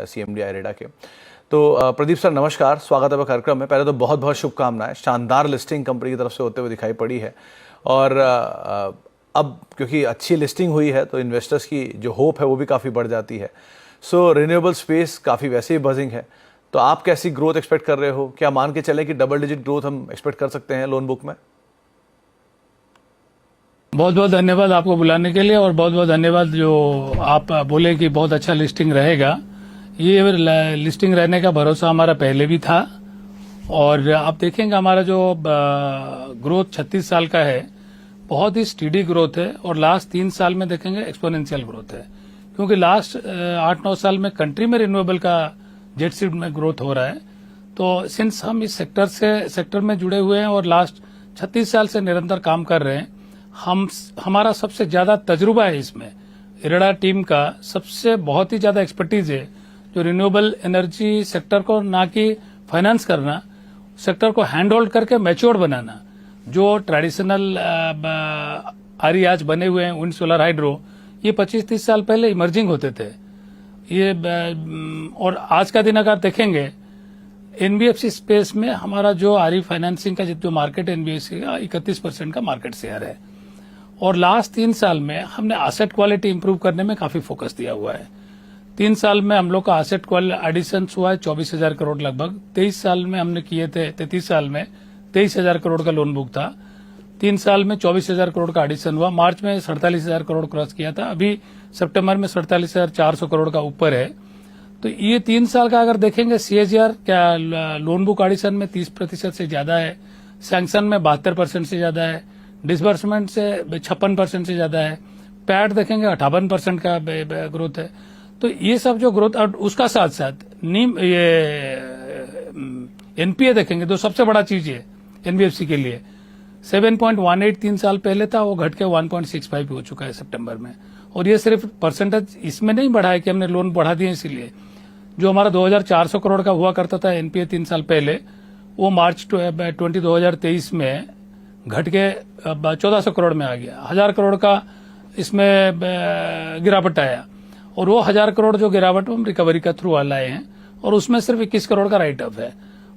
CMD आयरेडा के। तो Pradeep sir नमस्कार, स्वागत है कार्यक्रम में। पहले तो बहुत बहुत शुभकामनाएं, शानदार लिस्टिंग कंपनी की तरफ से होते हुए दिखाई पड़ी है। और अब क्योंकि अच्छी लिस्टिंग हुई है तो इन्वेस्टर्स की जो होप है वो भी काफ़ी बढ़ जाती है। सो रिन्यूएबल स्पेस काफ़ी वैसे ही बजिंग है, तो आप कैसी ग्रोथ एक्सपेक्ट कर रहे हो? क्या मान के चले कि डबल डिजिट ग्रोथ हम एक्सपेक्ट कर सकते हैं लोन बुक में? बहुत बहुत धन्यवाद आपको बुलाने के लिए, और बहुत बहुत धन्यवाद जो आप बोले कि बहुत अच्छा लिस्टिंग रहेगा। ये लिस्टिंग रहने का भरोसा हमारा पहले भी था, और आप देखेंगे हमारा जो ग्रोथ 36 साल का है बहुत ही स्टीडी ग्रोथ है, और लास्ट 3 साल में देखेंगे एक्सपोनेंशियल ग्रोथ है, क्योंकि लास्ट 8-9 साल में कंट्री में रिन्यूएबल का जेट स्पीड में ग्रोथ हो रहा है। तो सिंस हम इस सेक्टर में जुड़े हुए हैं और लास्ट 36 साल से निरंतर काम कर रहे हैं, हमारा सबसे ज्यादा तजुर्बा है इसमें। इरेडा टीम का सबसे बहुत ही ज्यादा एक्सपर्टीज है जो रिन्यूएबल एनर्जी सेक्टर को ना कि फाइनेंस करना, सेक्टर को हैंड होल्ड करके मैच्योर बनाना। जो ट्रेडिशनल आरी आज बने हुए हैं विंड सोलर हाइड्रो, ये 25-30 साल पहले इमर्जिंग होते थे ये। और आज का दिन अगर देखेंगे एनबीएफसी स्पेस में हमारा जो आरी फाइनेंसिंग का जो मार्केट एनबीएफसी का 31% का मार्केट शेयर है, और लास्ट 3 साल में हमने एसेट क्वालिटी इंप्रूव करने में काफी फोकस दिया हुआ है। 3 साल में हम लोग का एसेट क्वालिटी एडिशन हुआ है 24,000 करोड़ लगभग। 23 साल में हमने किए थे, 33 साल में 23,000 करोड़ का लोन बुक था। 3 साल में 24,000 करोड़ का एडिशन हुआ। मार्च में 47,000 करोड़ क्रॉस किया था, अभी सितंबर में 47,400 करोड़ का ऊपर है। तो ये 3 साल का अगर देखेंगे CAGR क्या लोन बुक एडिशन में 30% से ज्यादा है, सैंक्शन में 72% से ज्यादा है, डिसबर्समेंट से 56% से ज्यादा है, पैट देखेंगे 58% का ग्रोथ है। तो ये सब जो ग्रोथ, और उसका साथ साथ एनपीए देखेंगे तो सबसे बड़ा चीज है एनबीएफसी के लिए। 7.18 3 साल पहले था, वो घट के 1.65 हो चुका है सितंबर में। और ये सिर्फ परसेंटेज इसमें नहीं बढ़ा है कि हमने लोन बढ़ा दिए, इसीलिए जो हमारा 2,400 करोड़ का हुआ करता था एनपीए 3 साल पहले, वो मार्च 2023 में घट के 1,400 करोड़ में आ गया। 1,000 करोड़ का इसमें गिरावट आया, और वो 1,000 करोड़ जो गिरावट हम रिकवरी का थ्रू लाए हैं, और उसमें सिर्फ 21 करोड़ का राइट ऑफ है।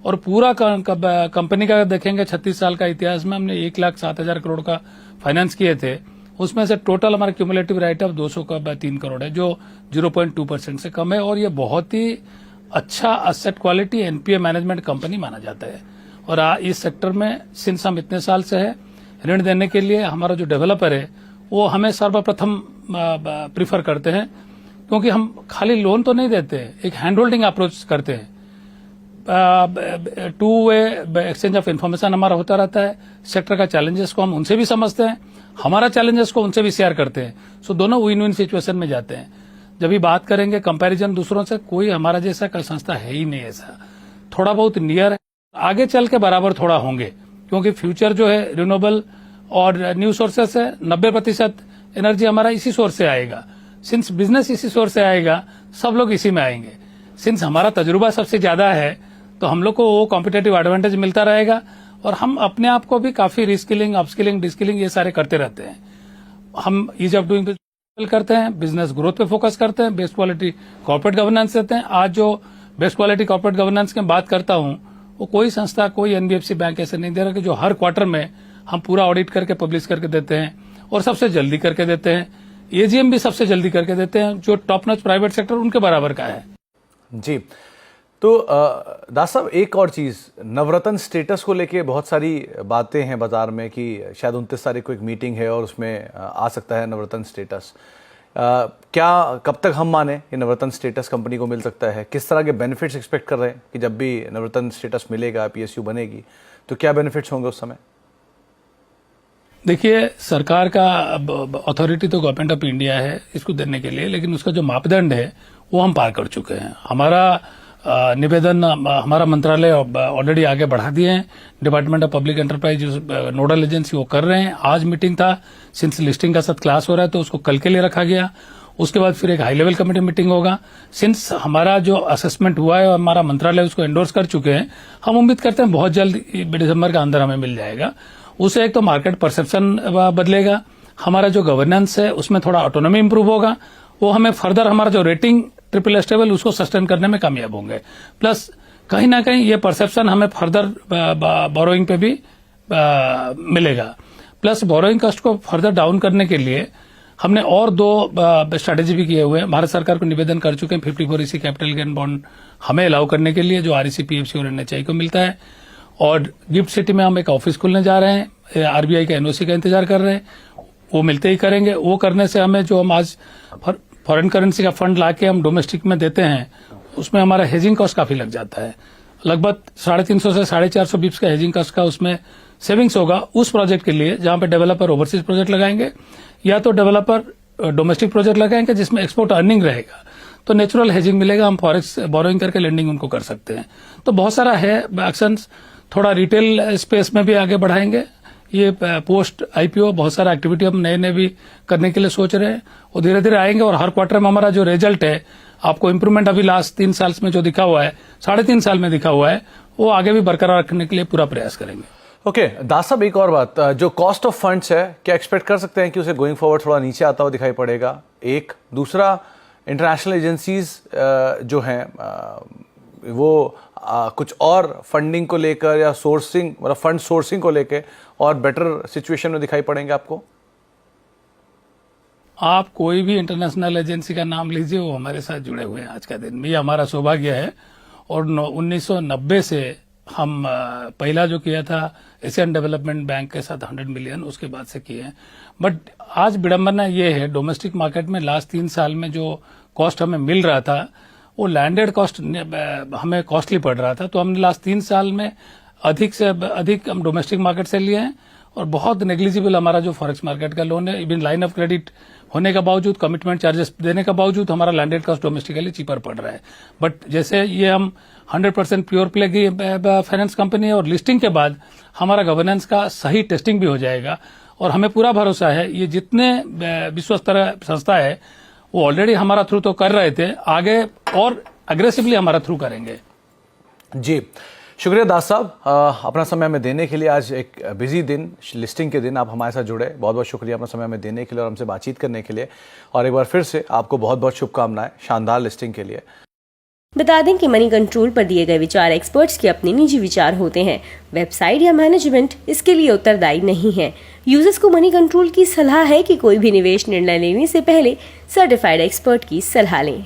और पूरा कंपनी का देखेंगे 36 साल का इतिहास में हमने 1,07,000 करोड़ का फाइनेंस किए थे, उसमें से टोटल हमारा क्यूमुलेटिव राइट ऑफ 203 करोड़ है, जो 0.2% से कम है। और ये बहुत ही अच्छा asset quality NPA management company माना जाता है। और इस सेक्टर में सिंस हम इतने साल से है, ऋण देने के लिए हमारा जो डेवलपर है वो हमें सर्वप्रथम प्रीफर करते हैं, क्योंकि हम खाली लोन तो नहीं देते, एक हैंड होल्डिंग अप्रोच करते हैं। 2 वे एक्सचेंज ऑफ इन्फॉर्मेशन हमारा होता रहता है। सेक्टर का चैलेंजेस को हम उनसे भी समझते हैं, हमारा चैलेंजेस को उनसे भी शेयर करते हैं। सो दोनों विन विन सिचुएशन में जाते हैं। जब भी बात करेंगे कंपैरिजन दूसरों से, कोई हमारा जैसा कल संस्था है ही नहीं ऐसा। थोड़ा बहुत नियर है, आगे चल के बराबर थोड़ा होंगे, क्योंकि फ्यूचर जो है रिन्यूएबल और न्यू सोर्सेस है। 90% एनर्जी हमारा इसी सोर्स से आएगा। सिंस बिजनेस इसी सोर्स से आएगा, सब लोग इसी में आएंगे। सिंस हमारा तजुर्बा सबसे ज्यादा है, तो हम लोग को वो कॉम्पिटेटिव एडवांटेज मिलता रहेगा। और हम अपने आप को भी काफी रिस्किलिंग, अपस्किलिंग, डिस्किलिंग ये सारे करते रहते हैं। हम ईज ऑफ डूइंग करते हैं, बिजनेस ग्रोथ पे फोकस करते हैं, बेस्ट क्वालिटी कॉर्पोरेट गवर्नेंस देते हैं। आज जो बेस्ट क्वालिटी कॉर्पोरेट गवर्नेंस की बात करता हूं, वो कोई संस्था, कोई एनबीएफसी बैंक ऐसे नहीं दे रहा कि जो हर क्वार्टर में हम पूरा ऑडिट करके पब्लिश करके देते हैं, और सबसे जल्दी करके देते हैं। एजीएम भी सबसे जल्दी करके देते हैं, जो टॉप नॉच प्राइवेट सेक्टर उनके बराबर का है। जी, तो दास साहब एक और चीज़, नवरत्न स्टेटस को लेके बहुत सारी बातें हैं बाजार में कि शायद 29 तारीख को एक मीटिंग है और उसमें आ सकता है नवरत्न स्टेटस। क्या कब तक हम माने ये नवरत्न स्टेटस कंपनी को मिल सकता है? किस तरह के बेनिफिट्स एक्सपेक्ट कर रहे हैं कि जब भी नवरत्न स्टेटस मिलेगा, पीएसयू बनेगी, तो क्या बेनिफिट्स होंगे उस समय? देखिए, सरकार का अथॉरिटी तो गवर्नमेंट ऑफ इंडिया है इसको देने के लिए, लेकिन उसका जो मापदंड है वो हम पार कर चुके हैं। हमारा निवेदन हमारा मंत्रालय ऑलरेडी आगे बढ़ा दिए हैं। Department of public enterprise nodal agency वो कर रहे हैं। आज मीटिंग था, सिंस लिस्टिंग का साथ क्लास हो रहा है तो उसको कल के लिए रखा गया। उसके बाद फिर एक हाई लेवल कमेटी मीटिंग होगा। सिंस हमारा जो असेसमेंट हुआ है और हमारा मंत्रालय उसको एंडोर्स कर चुके हैं, हम उम्मीद करते हैं बहुत जल्द दिसंबर के अंदर हमें मिल जाएगा। उससे एक तो मार्केट परसेप्शन बदलेगा, हमारा जो गवर्नेंस है उसमें थोड़ा ऑटोनॉमी इंप्रूव होगा, वो हमें फर्दर हमारा जो रेटिंग ट्रिपल स्टेबल उसको सस्टेन करने में कामयाब होंगे। प्लस कहीं ना कहीं ये परसेप्शन हमें फर्दर बोरोइंग पे भी मिलेगा। प्लस बोरोइंग कॉस्ट को फर्दर डाउन करने के लिए हमने और 2 स्ट्रैटेजी भी किए हुए हैं। भारत सरकार को निवेदन कर चुके हैं 54EC कैपिटल गेन बॉन्ड हमें अलाउ करने के लिए, जो REC, PFC और NHI को मिलता है। और गिफ्ट सिटी में हम एक ऑफिस खोलने जा रहे हैं, RBI का NOC का इंतजार कर रहे हैं, वो मिलते ही करेंगे। वो करने से हमें जो हम आज फॉरेन करेंसी का फंड लाके हम डोमेस्टिक में देते हैं, उसमें हमारा हेजिंग कॉस्ट काफी लग जाता है। लगभग 350 से 450 बिप्स का हेजिंग कॉस्ट का उसमें सेविंग्स होगा उस प्रोजेक्ट के लिए, जहां पे डेवलपर ओवरसीज प्रोजेक्ट लगाएंगे या तो डेवलपर डोमेस्टिक प्रोजेक्ट लगाएंगे जिसमें एक्सपोर्ट अर्निंग रहेगा, तो नेचुरल हेजिंग मिलेगा, हम फॉरेक्स बोरोइंग करके लेंडिंग उनको कर सकते हैं। तो बहुत सारा है एक्शंस। थोड़ा रिटेल स्पेस में भी आगे बढ़ाएंगे। ये पोस्ट IPO बहुत सारा एक्टिविटी हम नए भी करने के लिए सोच रहे हैं, वो धीरे धीरे आएंगे। और हर क्वार्टर में हमारा जो रिजल्ट है, आपको इंप्रूवमेंट अभी लास्ट 3 साल में जो दिखा हुआ है, 3.5 साल में दिखा हुआ है, वो आगे भी बरकरार रखने के लिए पूरा प्रयास करेंगे। ओके दास साहब, एक और बात, जो कॉस्ट ऑफ फंड्स है, क्या एक्सपेक्ट कर सकते हैं कि उसे गोइंग फॉरवर्ड थोड़ा नीचे आता हुआ दिखाई पड़ेगा? एक दूसरा, इंटरनेशनल एजेंसीज जो हैं वो कुछ और फंडिंग को लेकर या सोर्सिंग, मतलब फंड सोर्सिंग को लेकर और बेटर सिचुएशन में दिखाई पड़ेंगे आपको? आप कोई भी इंटरनेशनल एजेंसी का नाम लीजिए, वो हमारे साथ जुड़े हुए हैं आज का दिन। ये हमारा सौभाग्य है। और 1990 से हम पहला जो किया था एशियन डेवलपमेंट बैंक के साथ 100 मिलियन, उसके बाद से किए हैं। बट आज विडंबना ये है, डोमेस्टिक मार्केट में लास्ट 3 साल में जो कॉस्ट हमें मिल रहा था, वो लैंडेड कॉस्ट हमें कॉस्टली पड़ रहा था। तो हमने लास्ट 3 साल में अधिक से अधिक हम डोमेस्टिक मार्केट से लिए हैं, और बहुत नेग्लिजिबल हमारा जो फॉरेक्स मार्केट का लोन है। इवन लाइन ऑफ क्रेडिट होने का बावजूद, कमिटमेंट चार्जेस देने का बावजूद, हमारा लैंडेड कॉस्ट डोमेस्टिकली चीपर पड़ रहा है। बट जैसे ये हम 100% प्योर प्ले की फाइनेंस कंपनी है, और लिस्टिंग के बाद हमारा गवर्नेंस का सही टेस्टिंग भी हो जाएगा। और हमें पूरा भरोसा है, ये जितने विश्व स्तर संस्था है वो ऑलरेडी हमारा थ्रू तो कर रहे थे, आगे और अग्रेसिवली हमारा थ्रू करेंगे। जी, शुक्रिया दास साहब, अपना समय हमें देने के लिए। आज एक बिजी दिन, लिस्टिंग के दिन, आप हमारे साथ जुड़े, बहुत बहुत शुक्रिया अपना समय हमें देने के लिए और हमसे बातचीत करने के लिए। और एक बार फिर से आपको बहुत बहुत शुभकामनाएं शानदार लिस्टिंग के लिए। बता दें कि मनी कंट्रोल पर दिए गए विचार एक्सपर्ट्स के अपने निजी विचार होते हैं। वेबसाइट या मैनेजमेंट इसके लिए उत्तरदायी नहीं है। यूजर्स को मनी कंट्रोल की सलाह है कि कोई भी निवेश निर्णय लेने से पहले सर्टिफाइड एक्सपर्ट की सलाह लें।